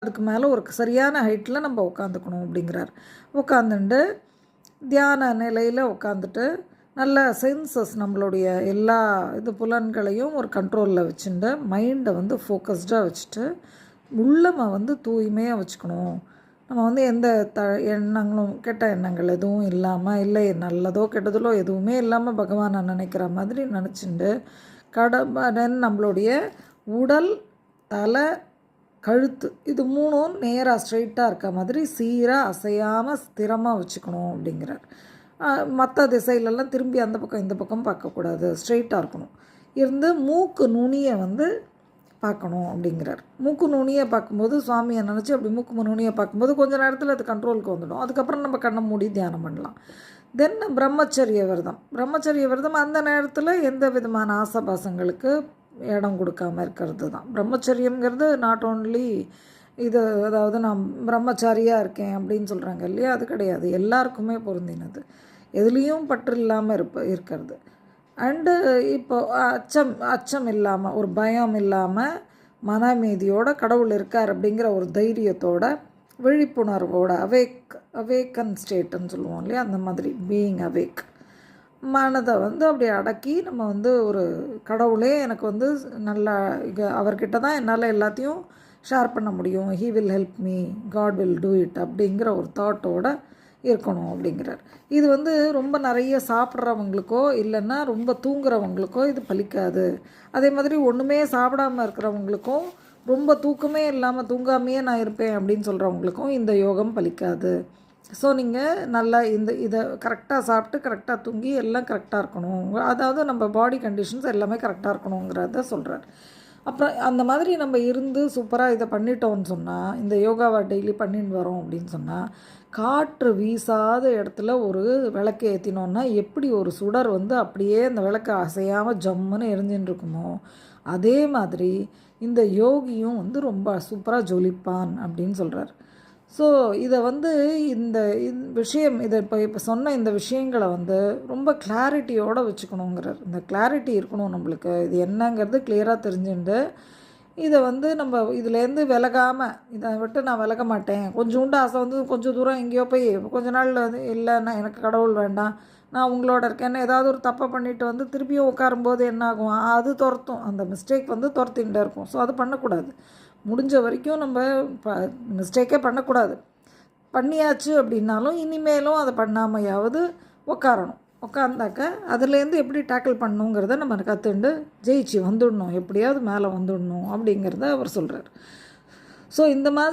அதுக்கு மேலே ஒரு சரியான ஹைட்டில் நம்ம உட்காந்துக்கணும் அப்படிங்கிறார். உட்காந்துட்டு தியான நிலையில் உட்காந்துட்டு நல்ல சென்சஸ் நம்மளுடைய எல்லா புலன்களையும் ஒரு கண்ட்ரோலில் வச்சுட்டு மைண்டை ஃபோக்கஸ்டாக வச்சுட்டு உள்ளமை தூய்மையாக வச்சுக்கணும். நம்ம எந்த எண்ணங்களும் கெட்ட எண்ணங்கள் எதுவும் இல்லாமல், இல்லை நல்லதோ கெட்டதோ எதுவுமே இல்லாமல் பகவானை நினைக்கிற மாதிரி நினச்சிண்டு நம்மளுடைய உடல், தலை, கழுத்து இது 3ம் நேராக ஸ்ட்ரைட்டாக இருக்க மாதிரி சீராக அசையாமல் ஸ்திரமாக வச்சுக்கணும் அப்படிங்கிறார். மற்ற திசையிலெல்லாம் திரும்பி அந்த பக்கம் இந்த பக்கம் பார்க்கக்கூடாது, ஸ்ட்ரைட்டாக இருக்கணும். இருந்து மூக்கு நுனியை பார்க்கணும் அப்படிங்கிறார். மூக்கு நுனியை பார்க்கும்போது சுவாமியை நினச்சி அப்படி மூக்கு நுனியை பார்க்கும்போது கொஞ்சம் நேரத்தில் அது கண்ட்ரோலுக்கு வந்துடும். அதுக்கப்புறம் நம்ம கண்ணை மூடி தியானம் பண்ணலாம். தென் பிரம்மச்சரிய விரதம் அந்த நேரத்தில் எந்த விதமான ஆசபாசங்களுக்கு இடம் கொடுக்காமல் இருக்கிறது தான் பிரம்மச்சரியங்கிறது. நாட் ஓன்லி இது, அதாவது நான் பிரம்மச்சாரியாக இருக்கேன் அப்படின்னு சொல்கிறாங்க இல்லையா, அது கிடையாது, எல்லாருக்குமே பொருந்தினது. எதுலேயும் பற்று இல்லாமல் இருக்கிறது. அண்டு இப்போ அச்சம் இல்லாமல், ஒரு பயம் இல்லாமல், மன அமைதியோட கடவுள் இருக்கார் அப்படிங்கிற ஒரு தைரியத்தோட, விழிப்புணர்வோட, அவேக்கன் ஸ்டேட்டுன்னு சொல்லுவோம் இல்லையா, அந்த மாதிரி பீயிங் அவேக் மனதை அப்படி அடக்கி நம்ம ஒரு கடவுளே எனக்கு நல்லா அவர்கிட்ட தான் என்னால் எல்லாத்தையும் ஷேர் பண்ண முடியும், he will help me, God will do it அப்படிங்கிற ஒரு தாட்டோடு இருக்கணும் அப்படிங்கிறார். இது ரொம்ப நிறைய சாப்பிட்றவங்களுக்கோ இல்லைன்னா ரொம்ப தூங்குறவங்களுக்கோ இது பலிக்காது. அதே மாதிரி ஒன்றுமே சாப்பிடாமல் இருக்கிறவங்களுக்கும் ரொம்ப தூக்கமே இல்லாமல் தூங்காமையே நான் இருப்பேன் அப்படின்னு சொல்கிறவங்களுக்கும் இந்த யோகம் பலிக்காது. ஸோ நீங்கள் நல்லா இதை கரெக்டாக சாப்பிட்டு கரெக்டாக தூங்கி எல்லாம் கரெக்டாக இருக்கணும், அதாவது நம்ம பாடி கண்டிஷன்ஸ் எல்லாமே கரெக்டாக இருக்கணுங்கிறத சொல்கிறார். அப்புறம் அந்த மாதிரி நம்ம இருந்து சூப்பராக இதை பண்ணிட்டோம்னு சொன்னால், இந்த யோகாவை டெய்லி பண்ணின்னு வரோம் அப்படின்னு சொன்னால், காற்று வீசாத இடத்துல ஒரு விளக்கு ஏற்றினோன்னா எப்படி ஒரு சுடர் அப்படியே அந்த விளக்கு அசையாமல் ஜம்முன்னு எரிஞ்சுன்னு இருக்குமோ, அதே மாதிரி இந்த யோகியும் ரொம்ப சூப்பராக ஜொலிப்பான் அப்படின்னு சொல்கிறார். ஸோ இதை இந்த விஷயம், இதை இப்போ சொன்ன இந்த விஷயங்களை ரொம்ப கிளாரிட்டியோடு வச்சுக்கணுங்கிறார். இந்த கிளாரிட்டி இருக்கணும் நம்மளுக்கு, இது என்னங்கிறது கிளியராக தெரிஞ்சுட்டு இதை நம்ம இதுலேருந்து விலகாமல், இதை விட்டு நான் விலக மாட்டேன், கொஞ்சோண்டு ஆசை கொஞ்சம் தூரம் எங்கேயோ போய் கொஞ்ச நாள் இல்லைன்னா எனக்கு கடவுள் வேண்டாம், நான் உங்களோட இருக்கேன்னு ஏதாவது ஒரு தப்பை பண்ணிவிட்டு திருப்பியும் உட்காரும்போது என்ன ஆகும், அது துரத்தும், அந்த மிஸ்டேக் துரத்தின்ண்டே இருக்கும். ஸோ அது பண்ணக்கூடாது. முடிஞ்ச வரைக்கும் நம்ம மிஸ்டேக்கே பண்ணக்கூடாது. பண்ணியாச்சு அப்படின்னாலும் இனிமேலும் அதை பண்ணாமையாவது உட்காரணும். உட்காந்தாக்க அதுலேருந்து எப்படி டேக்கிள் பண்ணணுங்கிறத நம்ம கற்றுண்டு ஜெயிச்சு வந்துடணும், எப்படியாவது மேலே வந்துடணும் அப்படிங்கிறத அவர் சொல்கிறார். ஸோ இந்த மாதிரி